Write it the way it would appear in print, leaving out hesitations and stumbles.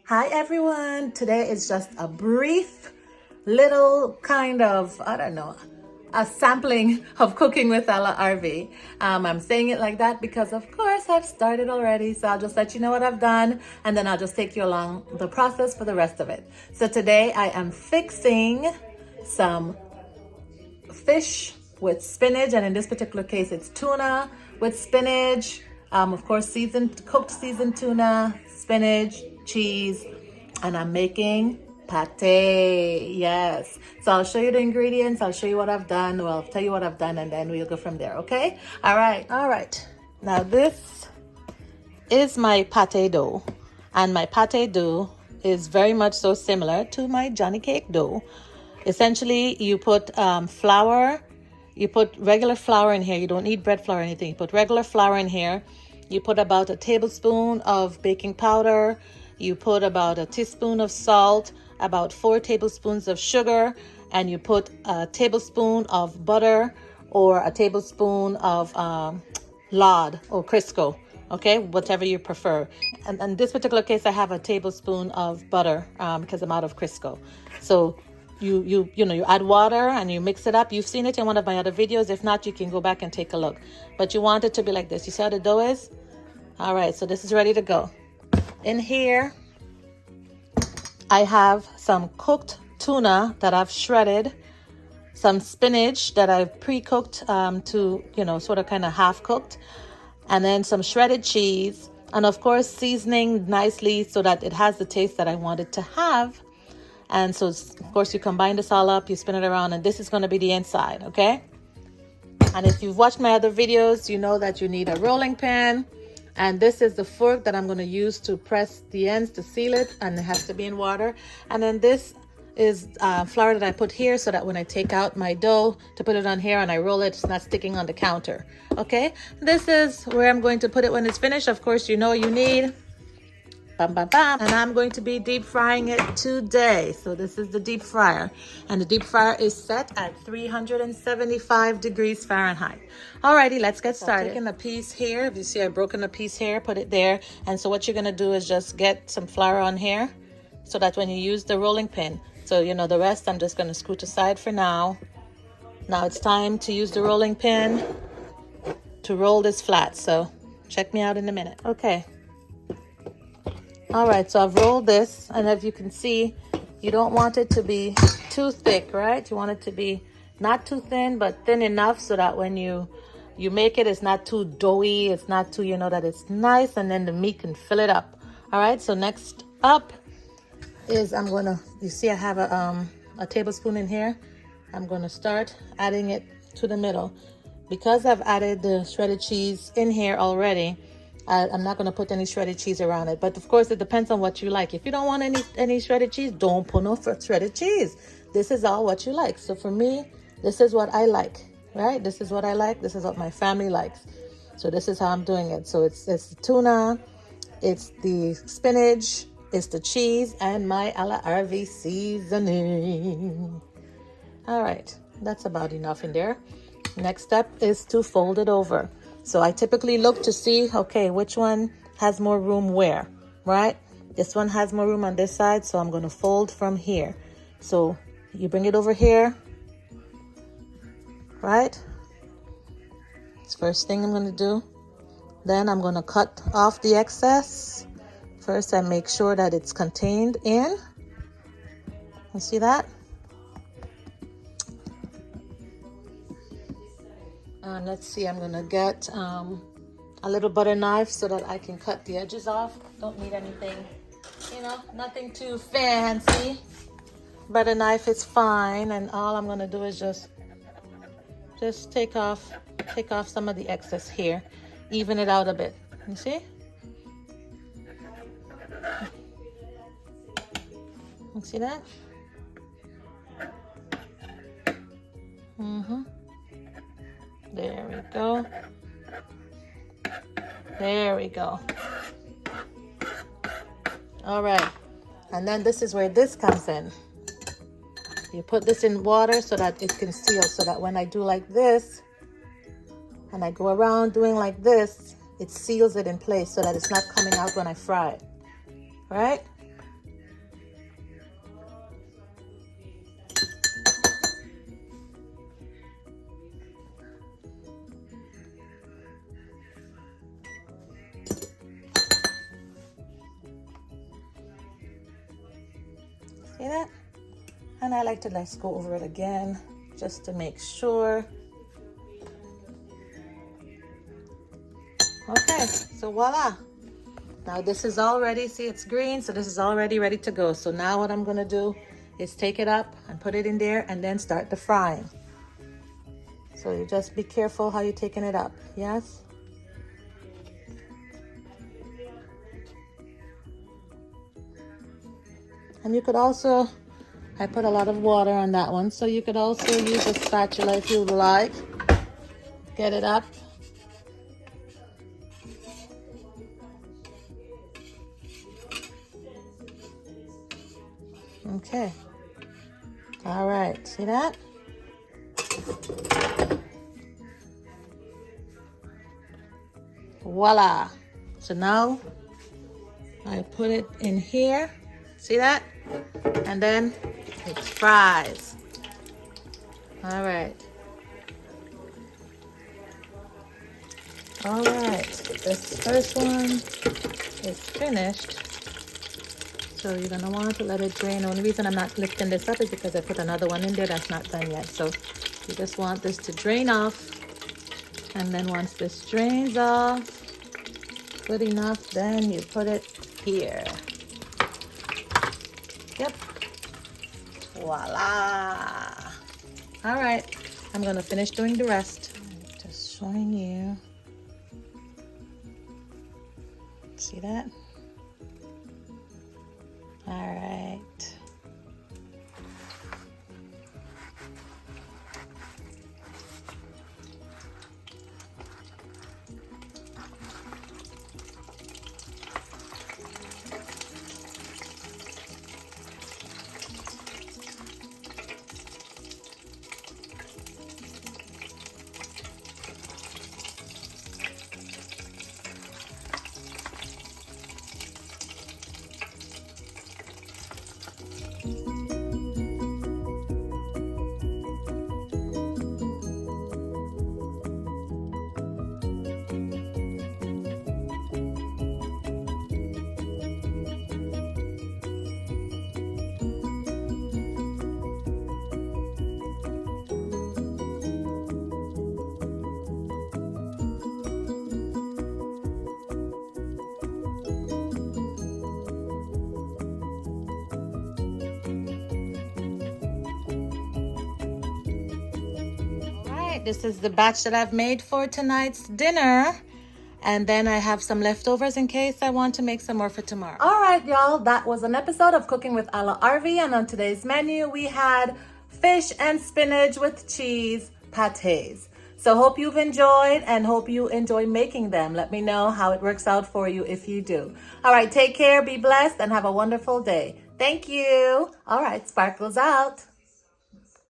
Hi everyone, today is just a brief little kind of, I don't know, a sampling of cooking with A La Arvy. I'm saying it like that because of course I've started already, so I'll just let you know what I've done and then I'll just take you along the process for the rest of it. So today I am fixing some fish with spinach, and in this particular case it's tuna with spinach, of course cooked seasoned tuna, spinach, cheese, and I'm making pate. Yes, so I'll show you the ingredients, I'll show you what I've done, well, I'll tell you what I've done, and then we'll go from there. Okay, all right, now this is my pate dough, and my pate dough is very much so similar to my Johnny cake dough. Essentially, you put flour, you put regular flour in here. You don't need bread flour or anything. You put regular flour in here. You put about a tablespoon of baking powder. You put about a teaspoon of salt, about 4 tablespoons of sugar, and you put a tablespoon of butter or a tablespoon of lard or Crisco. Okay, whatever you prefer. And in this particular case, I have a tablespoon of butter because I'm out of Crisco. So you add water and you mix it up. You've seen it in one of my other videos. If not, you can go back and take a look. But you want it to be like this. You see how the dough is? All right, so this is ready to go. In here, I have some cooked tuna that I've shredded, some spinach that I've pre-cooked to, sort of kind of half cooked, and then some shredded cheese, and of course seasoning nicely so that it has the taste that I want it to have. And so, of course, you combine this all up, you spin it around, and this is going to be the inside, okay? And if you've watched my other videos, you know that you need a rolling pin. And this is the fork that I'm going to use to press the ends to seal it, and it has to be in water. And then this is flour that I put here so that when I take out my dough to put it on here and I roll it, it's not sticking on the counter, okay? This is where I'm going to put it when it's finished. Of course, you need... and I'm going to be deep frying it today. So this is the deep fryer, and the deep fryer is set at 375 degrees Fahrenheit. Alrighty, let's get started. I'm taking a piece here. If you see, I've broken a piece here, put it there. And so what you're gonna do is just get some flour on here so that when you use the rolling pin, so the rest I'm just gonna scoot aside for now. Now it's time to use the rolling pin to roll this flat. So check me out in a minute. Okay. All right, so I've rolled this, and as you can see, you don't want it to be too thick, right? You want it to be not too thin, but thin enough so that when you make it, it's not too doughy, it's not too, that it's nice, and then the meat can fill it up. All right, so next up is you see I have a tablespoon in here. I'm gonna start adding it to the middle. Because I've added the shredded cheese in here already, I'm not going to put any shredded cheese around it. But of course, it depends on what you like. If you don't want any shredded cheese, don't put no shredded cheese. This is all what you like. So for me, this is what I like, right? This is what I like. This is what my family likes. So this is how I'm doing it. So it's the tuna, it's the spinach, it's the cheese, and my A La Arvy seasoning. All right, that's about enough in there. Next step is to fold it over. So I typically look to see, okay, which one has more room where, right? This one has more room on this side, so I'm going to fold from here. So you bring it over here, right? It's the first thing I'm going to do. Then I'm going to cut off the excess. First, I make sure that it's contained in. You see that? Let's see, I'm gonna get a little butter knife so that I can cut the edges off. Don't need anything, nothing too fancy. Butter knife is fine, and all I'm gonna do is just take off some of the excess here, even it out a bit. You see? You see that? There we go. There we go. All right. And then this is where this comes in. You put this in water so that it can seal, so that when I do like this, and I go around doing like this, it seals it in place so that it's not coming out when I fry it. Right? See that? And I like to let's go over it again just to make sure. Okay, so voila. Now this is all ready. See, it's green, so this is already ready to go. So now what I'm gonna do is take it up and put it in there and then start the frying. So you just be careful how you're taking it up, yes? And you could also, I put a lot of water on that one, so you could also use a spatula if you would like. Get it up. Okay. All right, see that? Voila. So now I put it in here. See that? And then it fries. All right. All right. This first one is finished. So you're gonna want to let it drain. The only reason I'm not lifting this up is because I put another one in there that's not done yet. So you just want this to drain off. And then once this drains off, good enough, then you put it here. Yep. Voila. All right, I'm gonna finish doing the rest. Just showing you. See that? All right. This is the batch that I've made for tonight's dinner. And then I have some leftovers in case I want to make some more for tomorrow. All right, y'all. That was an episode of Cooking with A La Arvy. And on today's menu, we had fish and spinach with cheese patés. So hope you've enjoyed and hope you enjoy making them. Let me know how it works out for you if you do. All right, take care, be blessed, and have a wonderful day. Thank you. All right, sparkles out.